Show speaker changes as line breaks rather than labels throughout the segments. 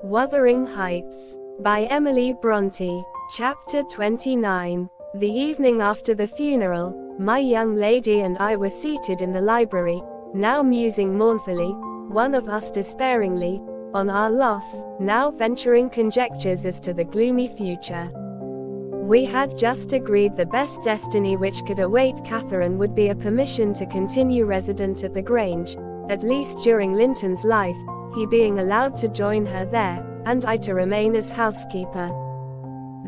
Wuthering Heights, by Emily Brontë. Chapter 29. The evening after the funeral, my young lady and I were seated in the library, now musing mournfully, one of us despairingly, on our loss, now venturing conjectures as to the gloomy future. We had just agreed the best destiny which could await Catherine would be a permission to continue resident at the Grange, at least during Linton's life, he being allowed to join her there, and I to remain as housekeeper.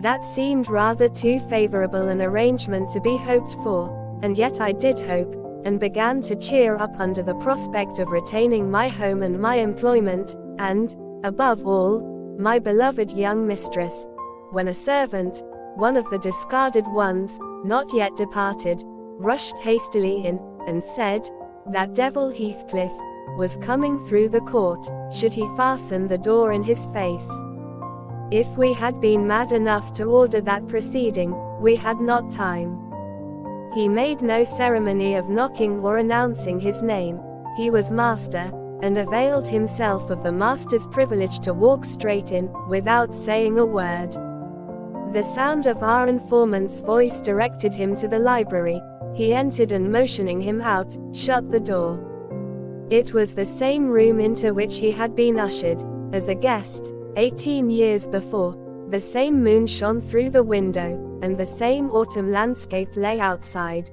That seemed rather too favorable an arrangement to be hoped for, and yet I did hope, and began to cheer up under the prospect of retaining my home and my employment, and, above all, my beloved young mistress, when a servant, one of the discarded ones, not yet departed, rushed hastily in, and said, "That devil Heathcliff was coming through the court, should he fasten the door in his face." If we had been mad enough to order that proceeding, we had not time. He made no ceremony of knocking or announcing his name. He was master, and availed himself of the master's privilege to walk straight in, without saying a word. The sound of our informant's voice directed him to the library. He entered and motioning him out, shut the door. It was the same room into which he had been ushered, as a guest, 18 years before. The same moon shone through the window, and the same autumn landscape lay outside.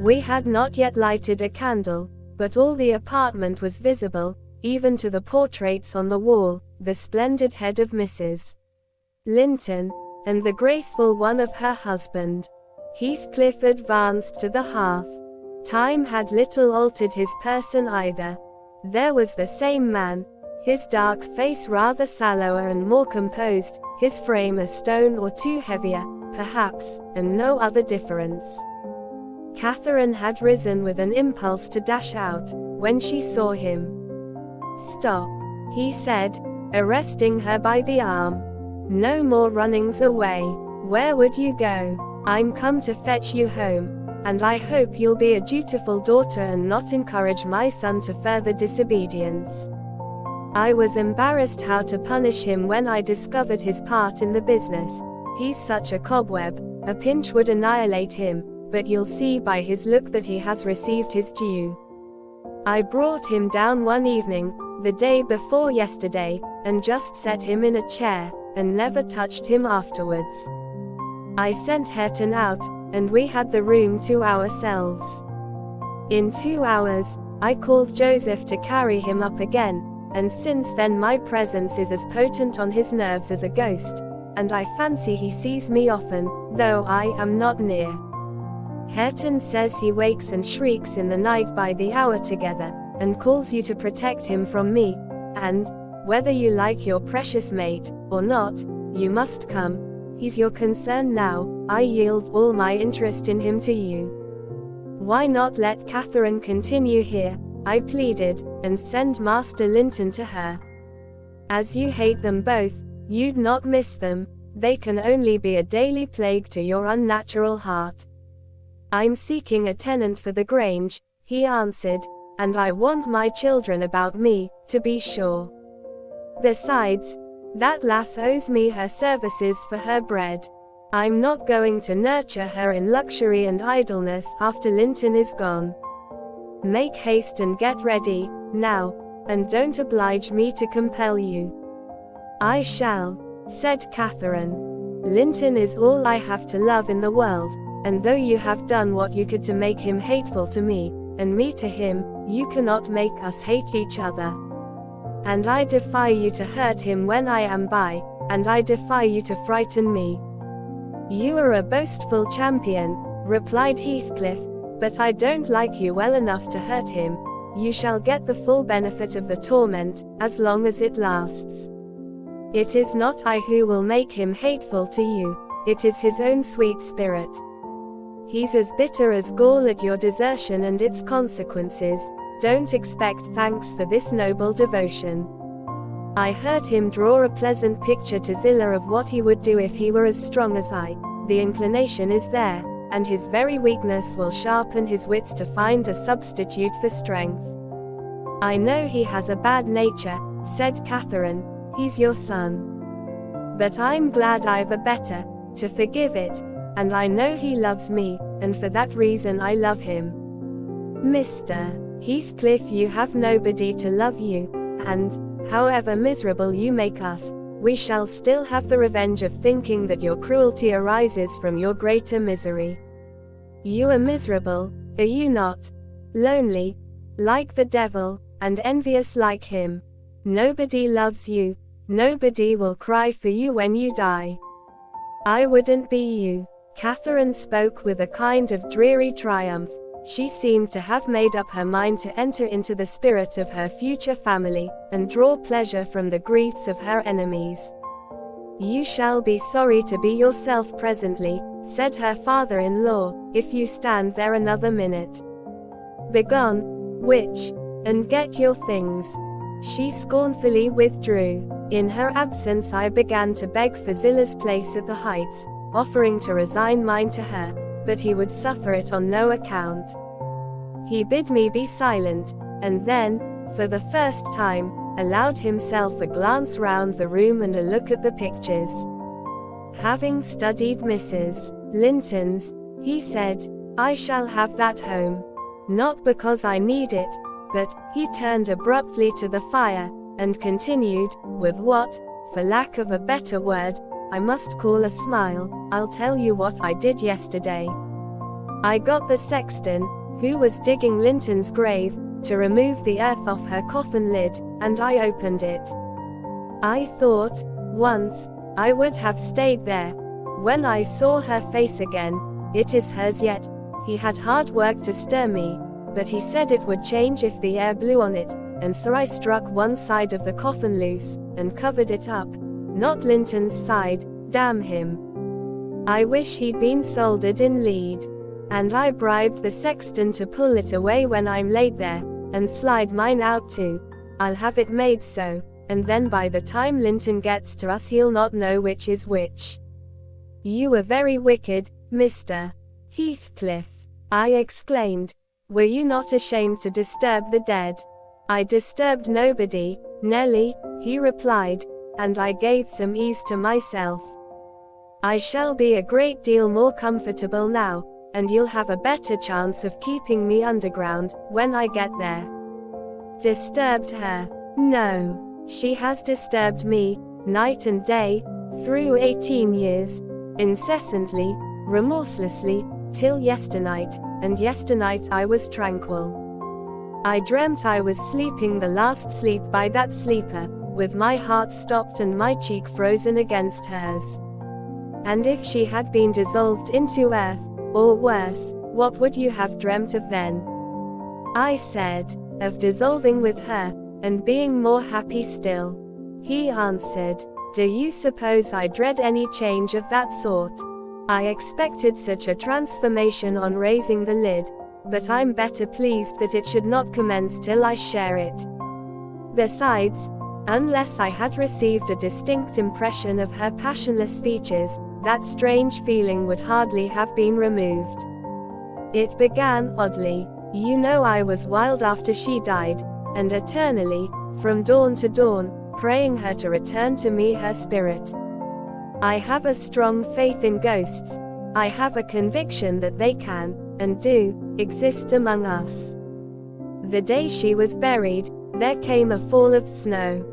We had not yet lighted a candle, but all the apartment was visible, even to the portraits on the wall, the splendid head of Mrs. Linton, and the graceful one of her husband. Heathcliff advanced to the hearth. Time had little altered his person either. There was the same man, his dark face rather sallower and more composed, his frame a stone or two heavier, perhaps, and no other difference. Catherine had risen with an impulse to dash out, when she saw him. "Stop," he said, arresting her by the arm. "No more runnings away. Where would you go? I'm come to fetch you home. And I hope you'll be a dutiful daughter and not encourage my son to further disobedience." I was embarrassed how to punish him when I discovered his part in the business. He's such a cobweb, a pinch would annihilate him, but you'll see by his look that he has received his due. I brought him down one evening, the day before yesterday, and just set him in a chair, and never touched him afterwards. I sent Hareton out, and we had the room to ourselves. In 2 hours, I called Joseph to carry him up again, and since then my presence is as potent on his nerves as a ghost, and I fancy he sees me often, though I am not near. Hareton says he wakes and shrieks in the night by the hour together, and calls you to protect him from me, and, whether you like your precious mate, or not, you must come. He's your concern now. I yield all my interest in him to you. Why not let Catherine continue here, I pleaded, and send Master Linton to her? As you hate them both, you'd not miss them. They can only be a daily plague to your unnatural heart. I'm seeking a tenant for the Grange, he answered, and I want my children about me, to be sure. Besides, that lass owes me her services for her bread. I'm not going to nurture her in luxury and idleness after Linton is gone. Make haste and get ready, now, and don't oblige me to compel you." "I shall," said Catherine. "Linton is all I have to love in the world, and though you have done what you could to make him hateful to me, and me to him, you cannot make us hate each other. And I defy you to hurt him when I am by, and I defy you to frighten me." "You are a boastful champion," replied Heathcliff, "but I don't like you well enough to hurt him. You shall get the full benefit of the torment, as long as it lasts. It is not I who will make him hateful to you, it is his own sweet spirit. He's as bitter as gall at your desertion and its consequences. Don't expect thanks for this noble devotion." I heard him draw a pleasant picture to Zillah of what he would do if he were as strong as I. The inclination is there, and his very weakness will sharpen his wits to find a substitute for strength. "I know he has a bad nature," said Catherine, he's your son. But I'm glad I've a better, to forgive it, and I know he loves me, and for that reason I love him. Mr. Heathcliff, you have nobody to love you, and, however miserable you make us, we shall still have the revenge of thinking that your cruelty arises from your greater misery. You are miserable, are you not? Lonely, like the devil, and envious like him. Nobody loves you, nobody will cry for you when you die. I wouldn't be you. Catherine spoke with a kind of dreary triumph. She seemed to have made up her mind to enter into the spirit of her future family, and draw pleasure from the griefs of her enemies. You shall be sorry to be yourself presently, said her father-in-law, if you stand there another minute. Begone, witch, and get your things. She scornfully withdrew. In her absence I began to beg for Zilla's place at the Heights, offering to resign mine to her, but he would suffer it on no account. He bid me be silent, and then, for the first time, allowed himself a glance round the room and a look at the pictures. Having studied Mrs. Linton's, he said, I shall have that home. Not because I need it, but, he turned abruptly to the fire, and continued, with what, for lack of a better word, I must call a smile, I'll tell you what I did yesterday. I got the sexton, who was digging Linton's grave, to remove the earth off her coffin lid, and I opened it. I thought, once, I would have stayed there. When I saw her face again, it is hers yet. He had hard work to stir me, but he said it would change if the air blew on it, and so I struck one side of the coffin loose, and covered it up. Not Linton's side, damn him. I wish he'd been soldered in lead. And I bribed the sexton to pull it away when I'm laid there, and slide mine out too. I'll have it made so, and then by the time Linton gets to us he'll not know which is which. You were very wicked, Mr. Heathcliff, I exclaimed. Were you not ashamed to disturb the dead? I disturbed nobody, Nelly, he replied, and I gave some ease to myself. I shall be a great deal more comfortable now, and you'll have a better chance of keeping me underground, when I get there. Disturbed her? No. She has disturbed me, night and day, through 18 years, incessantly, remorselessly, till yesternight, and yesternight I was tranquil. I dreamt I was sleeping the last sleep by that sleeper, with my heart stopped and my cheek frozen against hers. And if she had been dissolved into earth, or worse, what would you have dreamt of then? I said, of dissolving with her, and being more happy still. He answered, do you suppose I dread any change of that sort? I expected such a transformation on raising the lid, but I'm better pleased that it should not commence till I share it. Besides, unless I had received a distinct impression of her passionless features, that strange feeling would hardly have been removed. It began oddly. You know I was wild after she died, and eternally, from dawn to dawn, praying her to return to me her spirit. I have a strong faith in ghosts. I have a conviction that they can, and do, exist among us. The day she was buried, there came a fall of snow.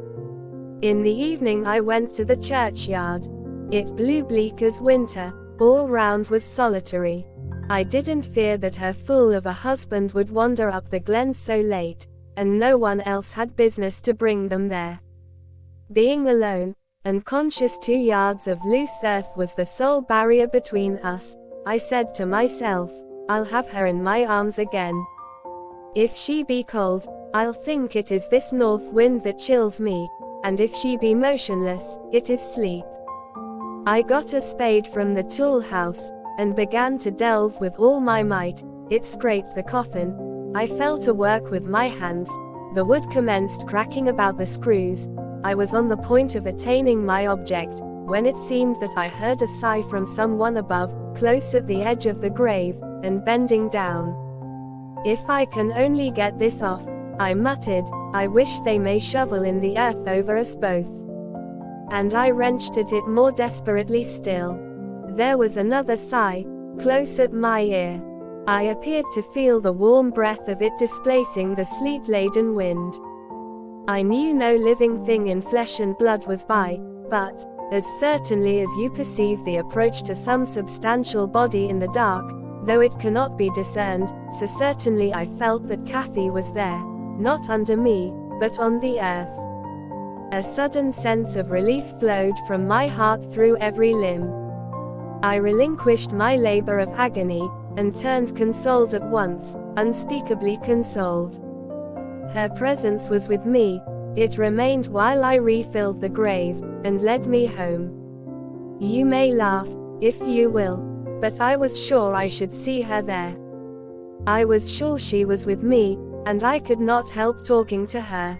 In the evening I went to the churchyard. It blew bleak as winter, all round was solitary. I didn't fear that her fool of a husband would wander up the glen so late, and no one else had business to bring them there. Being alone, and conscious 2 yards of loose earth was the sole barrier between us, I said to myself, I'll have her in my arms again. If she be cold, I'll think it is this north wind that chills me, and if she be motionless, it is sleep. I got a spade from the tool house, and began to delve with all my might. It scraped the coffin. I fell to work with my hands. The wood commenced cracking about the screws. I was on the point of attaining my object, when it seemed that I heard a sigh from someone above, close at the edge of the grave, and bending down. If I can only get this off, I muttered, I wish they may shovel in the earth over us both. and I wrenched at it more desperately still. There was another sigh, close at my ear. I appeared to feel the warm breath of it displacing the sleet-laden wind. I knew no living thing in flesh and blood was by, but, as certainly as you perceive the approach to some substantial body in the dark, though it cannot be discerned, so certainly I felt that Cathy was there, not under me, but on the earth. A sudden sense of relief flowed from my heart through every limb. I relinquished my labor of agony, and turned consoled at once, unspeakably consoled. Her presence was with me, it remained while I refilled the grave, and led me home. You may laugh, if you will, but I was sure I should see her there. I was sure she was with me, and I could not help talking to her.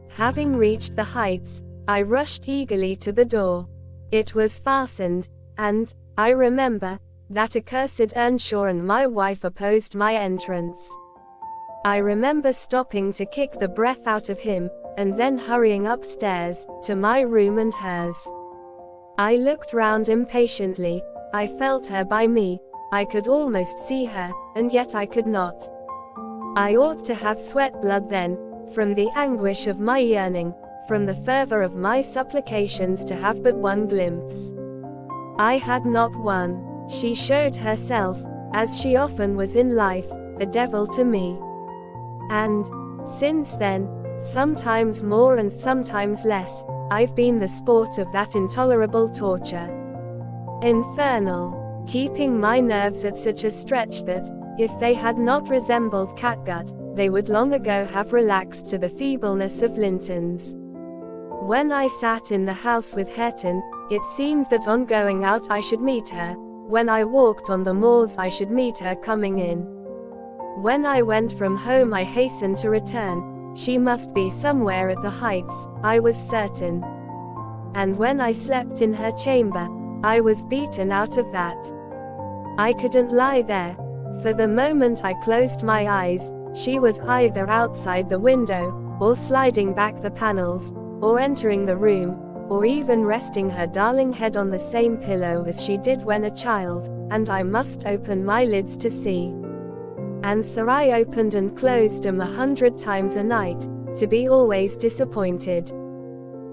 Having reached the heights, I rushed eagerly to the door. It was fastened, and, I remember, that accursed Earnshaw and my wife opposed my entrance. I remember stopping to kick the breath out of him, and then hurrying upstairs, to my room and hers. I looked round impatiently, I felt her by me, I could almost see her, and yet I could not. I ought to have sweat blood then, from the anguish of my yearning, from the fervor of my supplications to have but one glimpse. I had not one. She showed herself, as she often was in life, a devil to me. And, since then, sometimes more and sometimes less, I've been the sport of that intolerable torture. Infernal, keeping my nerves at such a stretch that, if they had not resembled catgut, they would long ago have relaxed to the feebleness of Linton's. When I sat in the house with Hareton, it seemed that on going out I should meet her, when I walked on the moors I should meet her coming in. When I went from home I hastened to return, she must be somewhere at the heights, I was certain. And when I slept in her chamber, I was beaten out of that. I couldn't lie there, for the moment I closed my eyes, she was either outside the window, or sliding back the panels, or entering the room, or even resting her darling head on the same pillow as she did when a child, and I must open my lids to see. And so I opened and closed them 100 times a night, to be always disappointed.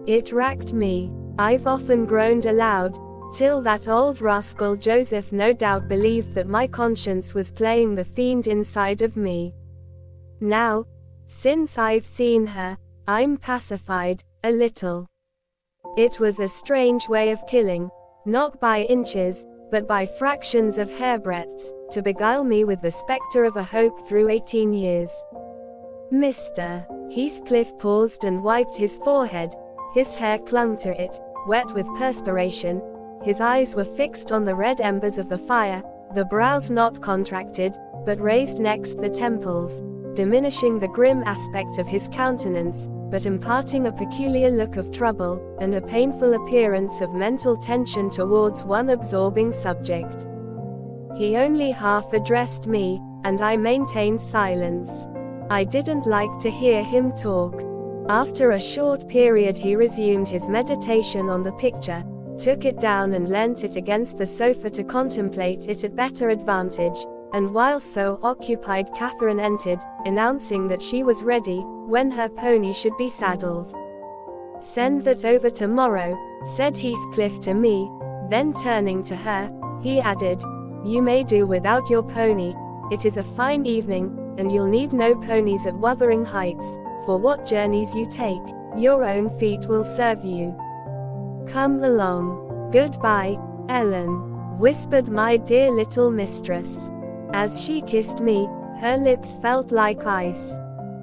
It racked me. I've often groaned aloud, till that old rascal Joseph no doubt believed that my conscience was playing the fiend inside of me. Now, since I've seen her, I'm pacified, a little. It was a strange way of killing, not by inches, but by fractions of hairbreadths, to beguile me with the spectre of a hope through 18 years. Mr. Heathcliff paused and wiped his forehead, his hair clung to it, wet with perspiration, his eyes were fixed on the red embers of the fire, the brows not contracted, but raised next the temples, diminishing the grim aspect of his countenance, but imparting a peculiar look of trouble, and a painful appearance of mental tension towards one absorbing subject. He only half addressed me, and I maintained silence. I didn't like to hear him talk. After a short period he resumed his meditation on the picture, took it down and leant it against the sofa to contemplate it at better advantage, and while so occupied Catherine entered, announcing that she was ready, when her pony should be saddled. "Send that over tomorrow," said Heathcliff to me, then turning to her, he added, "You may do without your pony, it is a fine evening, and you'll need no ponies at Wuthering Heights, for what journeys you take, your own feet will serve you. Come along. Goodbye, Ellen," whispered my dear little mistress. As she kissed me, her lips felt like ice.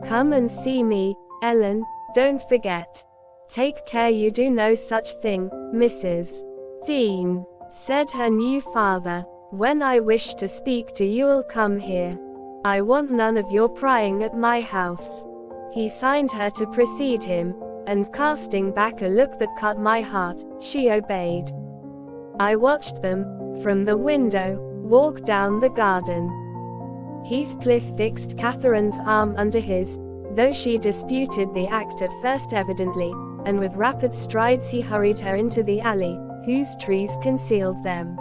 "Come and see me, Ellen, don't forget. Take care you do no such thing, Mrs. Dean," said her new father. "When I wish to speak to you'll come here. I want none of your prying at my house." He signed her to precede him, and casting back a look that cut my heart, she obeyed. I watched them, from the window, walk down the garden. Heathcliff fixed Catherine's arm under his, though she disputed the act at first evidently, and with rapid strides he hurried her into the alley, whose trees concealed them.